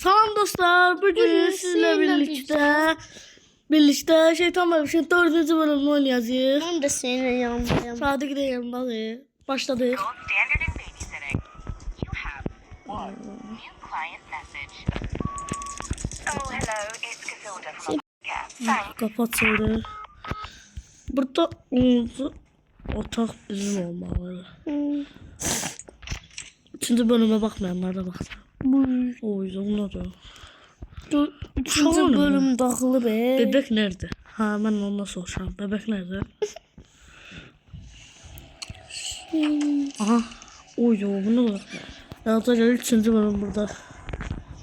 Tamam dostlar, bugün sizinle birlikte Şeytan Maviş'in 4. bölümünü oynayacağız. Ben de seninle yanındayım. Sadık da yanımda. Başladı. Gold standard in babysitting. You have one new client message. Oh, hello, it's Casilda from Cat. Thanks. Kapatıldı. Burada otak bizim olmalı. 3. bölüme bakmayanlar da baksın. O yüzden ne oldu? 3. bölüm dağılı be. Bebek nerede? Ha, ben ondan soracağım. Bebek nerede? Aha. Oy bunu da. Yaratacak 3. bölüm burada.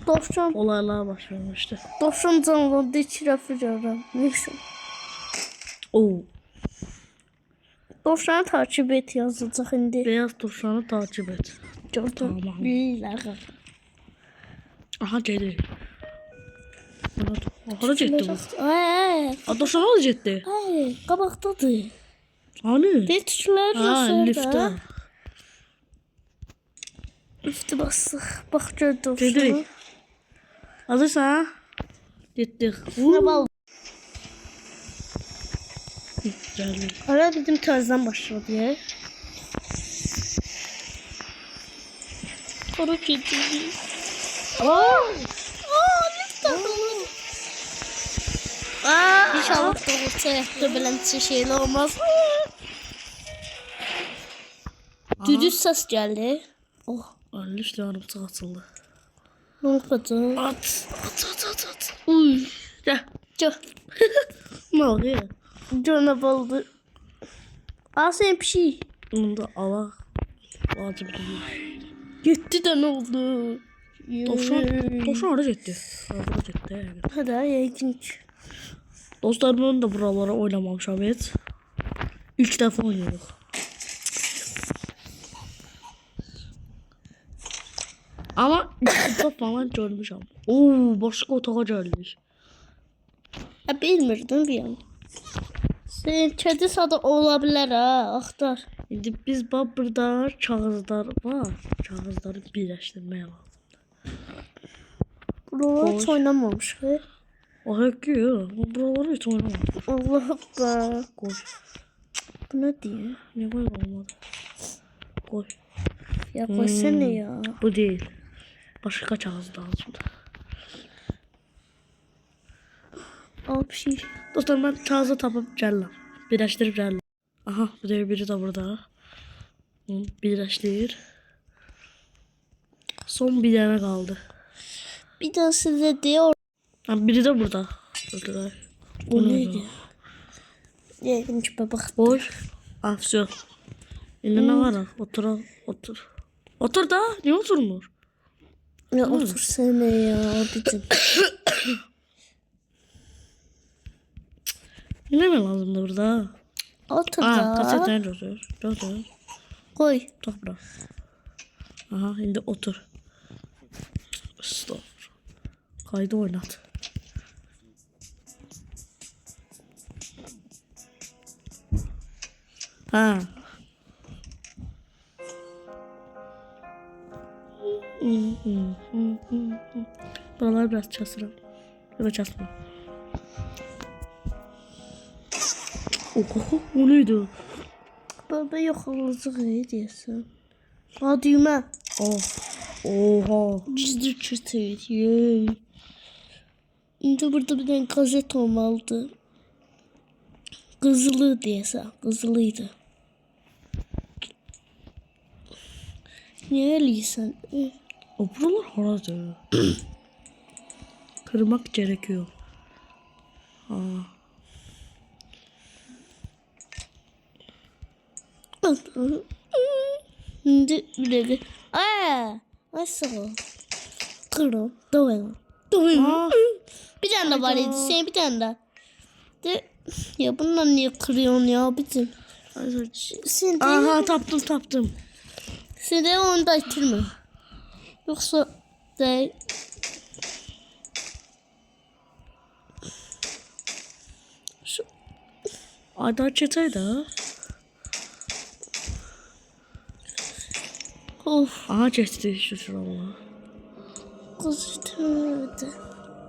Dostum. Olaylar başlıyor işte. Dostum canlandı hiç yapacağım. Neyse. Oo. Dostlarını takip et yazacak şimdi. Beyaz tuşlarını takip et. Gördüm. Tamam. Büyüler. Aha geldi. Hara getdi bu? Ay. Adoşan hara getdi? Ay. Qabaqdadır. Hani? Bir tuşlar Ha, yazır lifte. da. Lifte basıq. Bax gördüm. Gedirik. Hazırsan ha? Getdik. Ne bal? Geldi. Ara bizim tarzdan başladı ya. Koru gidiyor. İnşallah doğru ayakta bilen şeyler olmaz. Düdüz ses geldi. Oh. Lifte arımçıq açıldı. Ne yapacağım? At. Uy. Gel. Gel. Ne oluyor? Cana baldı. Al sen bir şey. Bunu da Allah. Vacib değil. Gitti de ne oldu? Tavşan hara getdi? Hara getdi? Hadi ya ikinci. Dostlar ben de buralara oynamamışam hiç. İlk defa oynuyoruz. Ama YouTube'da falan görmüşüm. Oo, başka otağa geldik. Ya bilmirdim bir an. Senin kedi sadı olabilir ha. Aktar. Şimdi biz burada kağızlar var. Kağızları birleştirmeye lazım. Buralar hiç oynamamış. He? O hakkı ya. Buraları hiç oynamadım. Allah Allah. Koy. Bu ne diyor? Niye böyle olmadı? Koy. Ya koysana ya. Bu değil. Başka kağız lazım. Al bir şey. Dostlar ben kağızı tapıp geldim. Birleştirip geldim. Aha biri de burada. Birleştir. Son bir tane kaldı. Bir de size diyor. Ha, biri de burada. Burada. Bu neydi? Ya ikinci bebek. Boş. Afsiyon. Elinde ne var? Otur. Otur da. Niye oturmuyor? Ya otursana ya abicim. Ne mi lazım da burada? Otur Aa, da. kasetten otur. Otur. Koy. Topla. Aha şimdi otur. Stop. Kaydı oynat. Ha. Buralar biraz çasırım. Evet çasma. Oho, o neydi? Baba yok olacak ne diyorsun? Ha düğme. Oh. Oha. Cizdir çıtır. Yey. Şimdi burada bir tane gazete olmalıdı. Kızılı diyese. Kızılıydı. Niye öyleysen? O buralar haradır. Kırmak gerekiyor. Ha. Şimdi bir. Nasıl? Kırım. Doyalım. Bir tane de var idi. Senin bir tane de. Ya bunlar niye kırıyorsun ya bizim? Sen de, Aha taptım. sen de onu da itirme. Yoksa değil. Şu. Ayda çeteydi ha. Of. Aha geçti şu şuralar. Kız tövbe.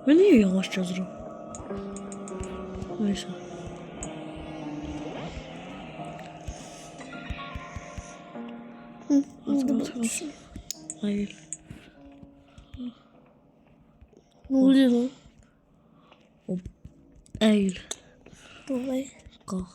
Ben niye yavaş yazırım? Neyse. At. Hayır. Ne oluyor lan? Eğil. Olay. Kalk.